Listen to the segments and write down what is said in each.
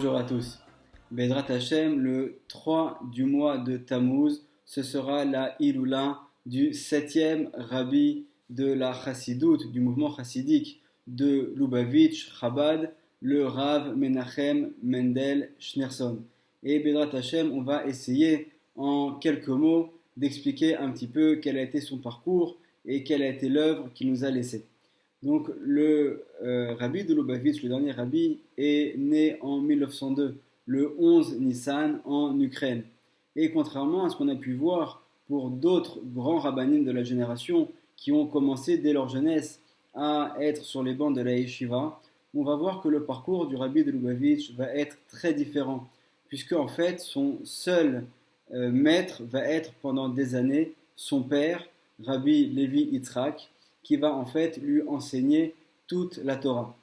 Bonjour à tous. Bezrat Hashem, le 3 du mois de Tammuz, ce sera la Iloula du 7e rabbi de la Chassidoute, du mouvement chassidique de Lubavitch, Chabad, le Rav Menachem Mendel Schneerson. Et Bezrat Hashem, on va essayer en quelques mots d'expliquer un petit peu quel a été son parcours et quelle a été l'œuvre qu'il nous a laissée. Donc le rabbi de Lubavitch, le dernier rabbi, est né en 1902, le 11 Nissan en Ukraine. Et contrairement à ce qu'on a pu voir pour d'autres grands rabbinim de la génération qui ont commencé dès leur jeunesse à être sur les bancs de la yeshiva, on va voir que le parcours du rabbi de Lubavitch va être très différent, puisque en fait son seul maître va être pendant des années son père, Rabbi Levi Yitzhak, qui va en fait lui enseigner toute la Torah.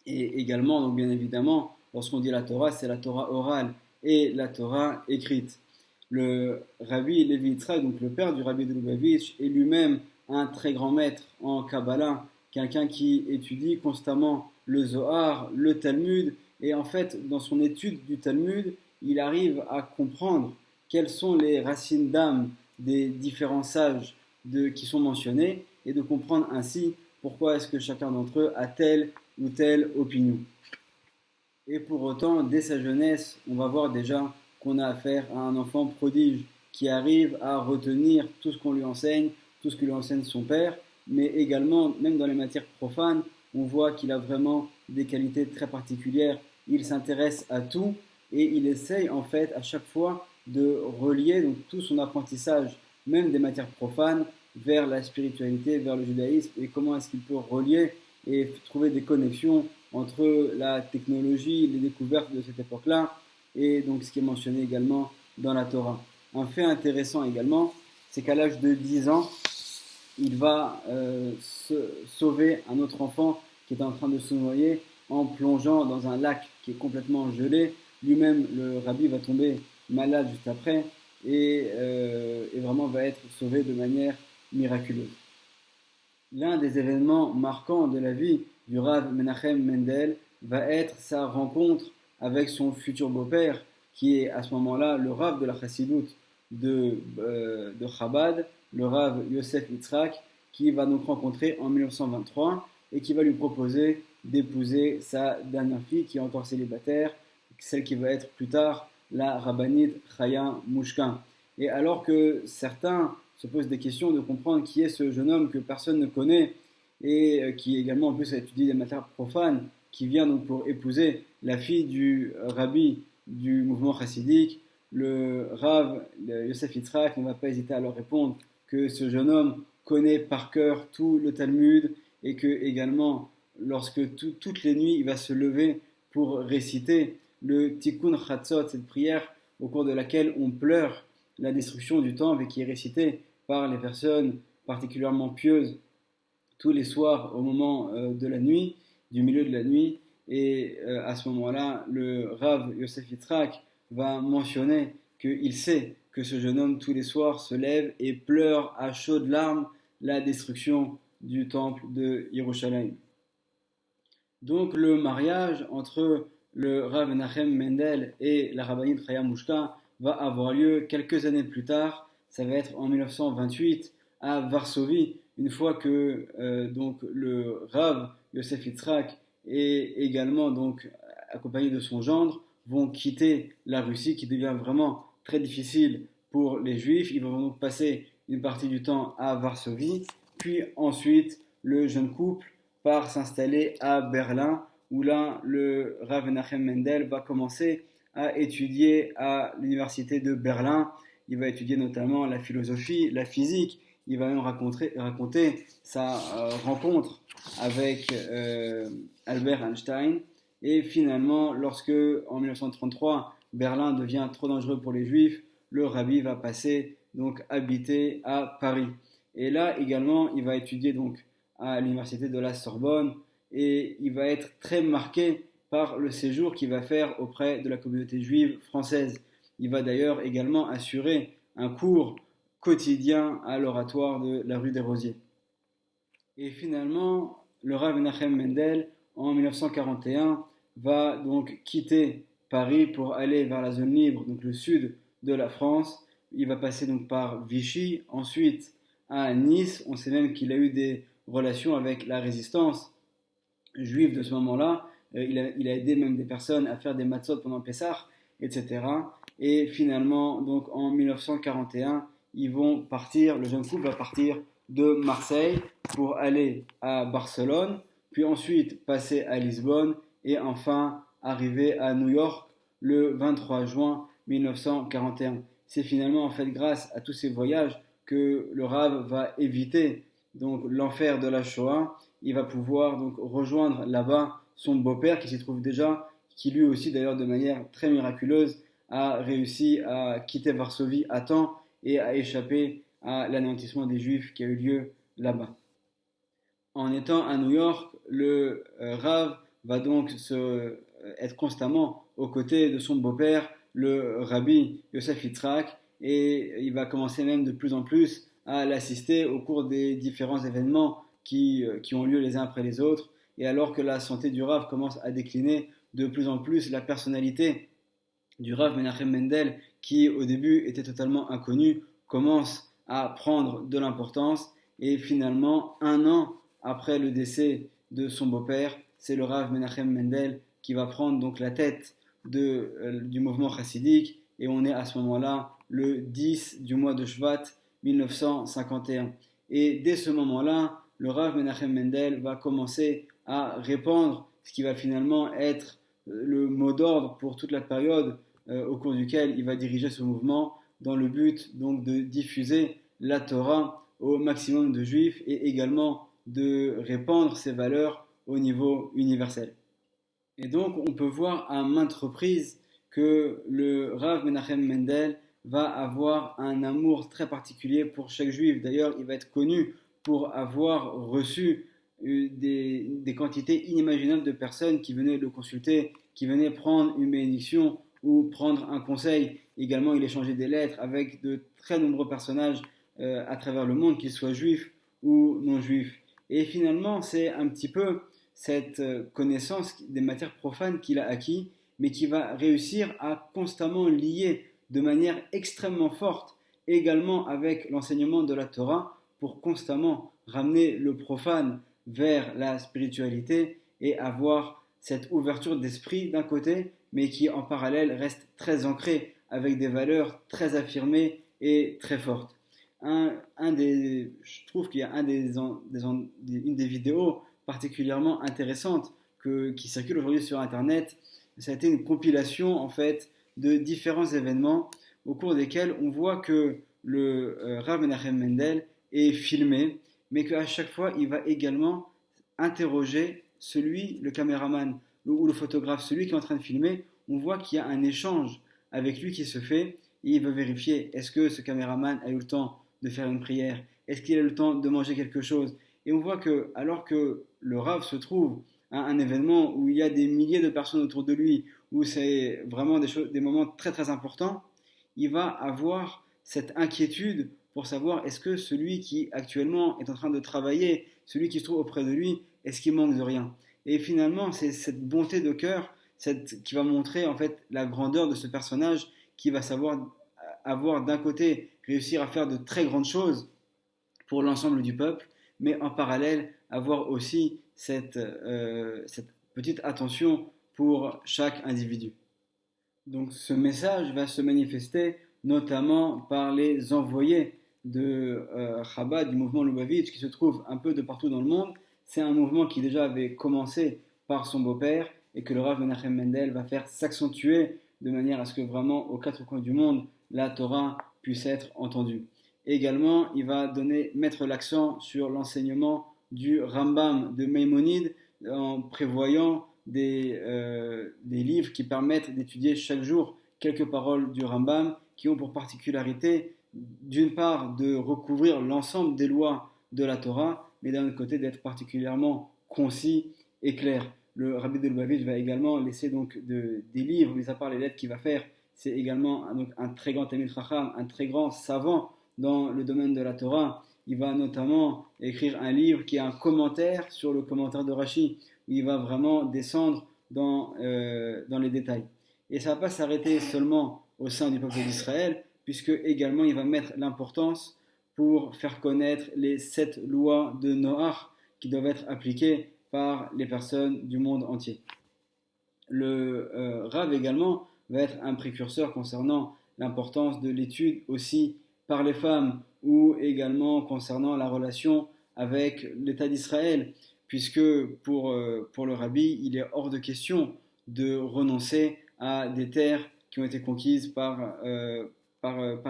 Et également, donc bien évidemment, lorsqu'on dit la Torah, c'est la Torah orale et la Torah écrite. Le Rabbi Levi Yitzhak, donc le père du Rabbi de Lubavitch, est lui-même un très grand maître en Kabbalah, quelqu'un qui étudie constamment le Zohar, le Talmud, et en fait, dans son étude du Talmud, il arrive à comprendre quelles sont les racines d'âme des différents sages qui sont mentionnés, et de comprendre ainsi pourquoi est-ce que chacun d'entre eux a telle ou telle opinion. Et pour autant, dès sa jeunesse, on va voir déjà qu'on a affaire à un enfant prodige qui arrive à retenir tout ce qu'on lui enseigne, tout ce que lui enseigne son père, mais également, même dans les matières profanes, on voit qu'il a vraiment des qualités très particulières. Il s'intéresse à tout et il essaye en fait à chaque fois de relier donc, tout son apprentissage, même des matières profanes, vers la spiritualité, vers le judaïsme, et comment est-ce qu'il peut relier et trouver des connexions entre la technologie, les découvertes de cette époque-là, et donc ce qui est mentionné également dans la Torah. Un fait intéressant également, c'est qu'à l'âge de 10 ans, il va sauver un autre enfant qui est en train de se noyer en plongeant dans un lac qui est complètement gelé. Lui-même, le rabbi, va tomber malade juste après et vraiment va être sauvé de manière miraculeuse. L'un des événements marquants de la vie du Rav Menachem Mendel va être sa rencontre avec son futur beau-père, qui est à ce moment-là le Rav de la Chassidoute de Chabad, le Rav Yosef Yitzhak, qui va donc rencontrer en 1923 et qui va lui proposer d'épouser sa dernière fille qui est encore célibataire, celle qui va être plus tard la rabbinite Chaya Mushkin. Et alors que certains se posent des questions de comprendre qui est ce jeune homme que personne ne connaît et qui également en plus a étudié des matières profanes, qui vient donc pour épouser la fille du rabbi du mouvement chassidique, le Rav Yosef Yitzhak ne va pas hésiter à leur répondre que ce jeune homme connaît par cœur tout le Talmud et que également lorsque toutes les nuits il va se lever pour réciter le Tikkun Chatzot, cette prière au cours de laquelle on pleure la destruction du temple et qui est récitée par les personnes particulièrement pieuses tous les soirs au moment de la nuit, du milieu de la nuit. Et à ce moment-là, le Rav Yosef Yitzhak va mentionner qu'il sait que ce jeune homme tous les soirs se lève et pleure à chaudes larmes la destruction du temple de Yerushalayim. Donc le mariage entre le Rav Menachem Mendel et la rabbinite Chaya Mushkin va avoir lieu quelques années plus tard. Ça va être en 1928 à Varsovie, une fois que donc le Rav Yosef Yitzhak et également donc accompagné de son gendre vont quitter la Russie qui devient vraiment très difficile pour les Juifs. Ils vont donc passer une partie du temps à Varsovie, puis ensuite le jeune couple part s'installer à Berlin, où là le Rav Menachem Mendel va commencer à étudier à l'université de Berlin. Il va étudier notamment la philosophie, la physique. Il va même raconter sa rencontre avec Albert Einstein. Et finalement, lorsque en 1933, Berlin devient trop dangereux pour les Juifs, le rabbi va passer donc habiter à Paris. Et là également, il va étudier donc à l'université de la Sorbonne et il va être très marqué par le séjour qu'il va faire auprès de la communauté juive française. Il va d'ailleurs également assurer un cours quotidien à l'oratoire de la rue des Rosiers. Et finalement, le Rav Menachem Mendel, en 1941, va donc quitter Paris pour aller vers la zone libre, donc le sud de la France. Il va passer donc par Vichy, ensuite à Nice. On sait même qu'il a eu des relations avec la résistance juive de ce moment-là. Il a aidé même des personnes à faire des matzot pendant Pessah, etc. Et finalement, donc en 1941, ils vont partir, le jeune couple va partir de Marseille pour aller à Barcelone, puis ensuite passer à Lisbonne et enfin arriver à New York le 23 juin 1941. C'est finalement en fait grâce à tous ces voyages que le Rav va éviter donc l'enfer de la Shoah. Il va pouvoir donc rejoindre là-bas son beau-père qui s'y trouve déjà, qui lui aussi d'ailleurs de manière très miraculeuse a réussi à quitter Varsovie à temps et à échapper à l'anéantissement des Juifs qui a eu lieu là-bas. En étant à New York, le Rav va donc être constamment aux côtés de son beau-père, le Rabbi Yosef Yitzhak, et il va commencer même de plus en plus à l'assister au cours des différents événements qui ont lieu les uns après les autres. Et alors que la santé du Rav commence à décliner de plus en plus, la personnalité du Rav Menachem Mendel, qui au début était totalement inconnu, commence à prendre de l'importance. Et finalement, un an après le décès de son beau-père, c'est le Rav Menachem Mendel qui va prendre donc la tête du mouvement chassidique. Et on est à ce moment-là le 10 du mois de Shvat 1951. Et dès ce moment-là, le Rav Menachem Mendel va commencer à répandre ce qui va finalement être le mot d'ordre pour toute la période au cours duquel il va diriger ce mouvement dans le but donc de diffuser la Torah au maximum de juifs et également de répandre ses valeurs au niveau universel. Et donc on peut voir à maintes reprises que le Rav Menachem Mendel va avoir un amour très particulier pour chaque juif. D'ailleurs, il va être connu pour avoir reçu des quantités inimaginables de personnes qui venaient le consulter, qui venaient prendre une bénédiction ou prendre un conseil. Également, il échangeait des lettres avec de très nombreux personnages à travers le monde, qu'ils soient juifs ou non juifs. Et finalement, c'est un petit peu cette connaissance des matières profanes qu'il a acquis, mais qui va réussir à constamment lier de manière extrêmement forte également avec l'enseignement de la Torah pour constamment ramener le profane vers la spiritualité et avoir cette ouverture d'esprit d'un côté, mais qui en parallèle reste très ancrée avec des valeurs très affirmées et très fortes. Je trouve qu'il y a une des vidéos particulièrement intéressantes qui circule aujourd'hui sur Internet. Ça a été une compilation en fait de différents événements au cours desquels on voit que le Rav Menachem Mendel est filmé, mais qu'à chaque fois il va également interroger le caméraman ou le photographe, celui qui est en train de filmer. On voit qu'il y a un échange avec lui qui se fait et il veut vérifier est-ce que ce caméraman a eu le temps de faire une prière, est-ce qu'il a eu le temps de manger quelque chose. Et on voit que alors que le Rav se trouve à un événement où il y a des milliers de personnes autour de lui, où c'est vraiment des moments très très importants, il va avoir cette inquiétude pour savoir est-ce que celui qui actuellement est en train de travailler, celui qui se trouve auprès de lui, est-ce qu'il manque de rien. Et finalement, c'est cette bonté de cœur qui va montrer en fait la grandeur de ce personnage qui va savoir avoir d'un côté réussir à faire de très grandes choses pour l'ensemble du peuple, mais en parallèle avoir aussi cette petite attention pour chaque individu. Donc ce message va se manifester notamment par les envoyés de Chabad, du mouvement Lubavitch, qui se trouve un peu de partout dans le monde. C'est un mouvement qui déjà avait commencé par son beau-père et que le Rav Menachem Mendel va faire s'accentuer de manière à ce que vraiment aux quatre coins du monde, la Torah puisse être entendue. Et également, il va mettre l'accent sur l'enseignement du Rambam de Maïmonide en prévoyant des livres qui permettent d'étudier chaque jour quelques paroles du Rambam qui ont pour particularité d'une part de recouvrir l'ensemble des lois de la Torah, mais d'un autre côté d'être particulièrement concis et clair. Le Rabbi de Lubavitch va également laisser donc des livres, mis à part les lettres qu'il va faire. C'est également un très grand Talmid Chacham, un très grand savant dans le domaine de la Torah. Il va notamment écrire un livre qui est un commentaire sur le commentaire de Rashi, où il va vraiment descendre dans les détails. Et ça ne va pas s'arrêter seulement au sein du peuple d'Israël, puisque également il va mettre l'importance pour faire connaître les 7 lois de Noach qui doivent être appliquées par les personnes du monde entier. Le Rav également va être un précurseur concernant l'importance de l'étude aussi par les femmes ou également concernant la relation avec l'État d'Israël, puisque pour le Rabbi, il est hors de question de renoncer à des terres qui ont été conquises par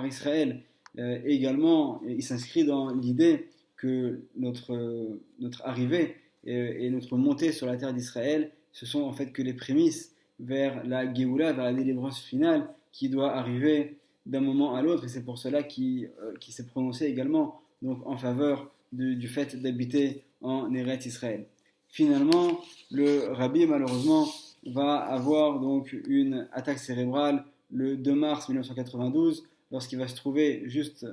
Israël. Également, il s'inscrit dans l'idée que notre arrivée et notre montée sur la terre d'Israël, ce sont en fait que les prémices vers la Géoula, vers la délivrance finale qui doit arriver d'un moment à l'autre. Et c'est pour cela qu'il s'est prononcé également donc, en faveur du fait d'habiter en Eretz Israël. Finalement, le Rabbi, malheureusement, va avoir donc une attaque cérébrale le 2 mars 1992, lorsqu'il va se trouver juste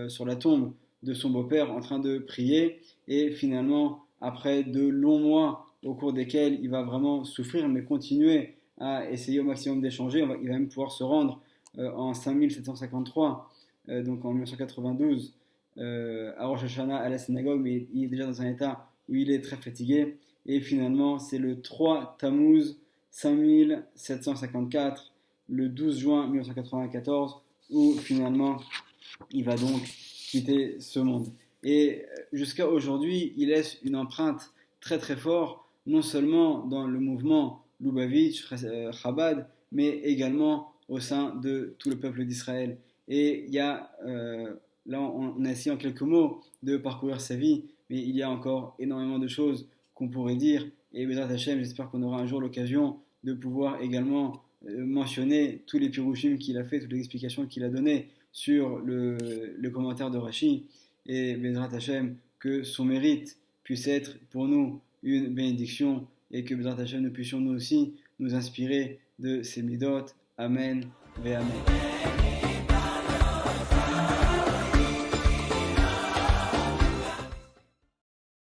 sur la tombe de son beau-père en train de prier. Et finalement, après de longs mois au cours desquels il va vraiment souffrir, mais continuer à essayer au maximum d'échanger, il va même pouvoir se rendre en 5753, donc en 1992, à Rosh Hashanah, à la synagogue, mais il est déjà dans un état où il est très fatigué. Et finalement, c'est le 3 Tammuz 5754, le 12 juin 1994, où finalement il va donc quitter ce monde. Et jusqu'à aujourd'hui, il laisse une empreinte très très forte, non seulement dans le mouvement Lubavitch, Chabad, mais également au sein de tout le peuple d'Israël. Et il y a, là on a essayé en quelques mots de parcourir sa vie, mais il y a encore énormément de choses qu'on pourrait dire. Et Bezrat Hashem, j'espère qu'on aura un jour l'occasion de pouvoir également mentionner tous les pirouchim qu'il a fait, toutes les explications qu'il a données sur le commentaire de Rashi. Et Bezrat Hashem, que son mérite puisse être pour nous une bénédiction et que Bezrat Hashem, nous puissions nous aussi nous inspirer de ces midot. Amen ve Amen.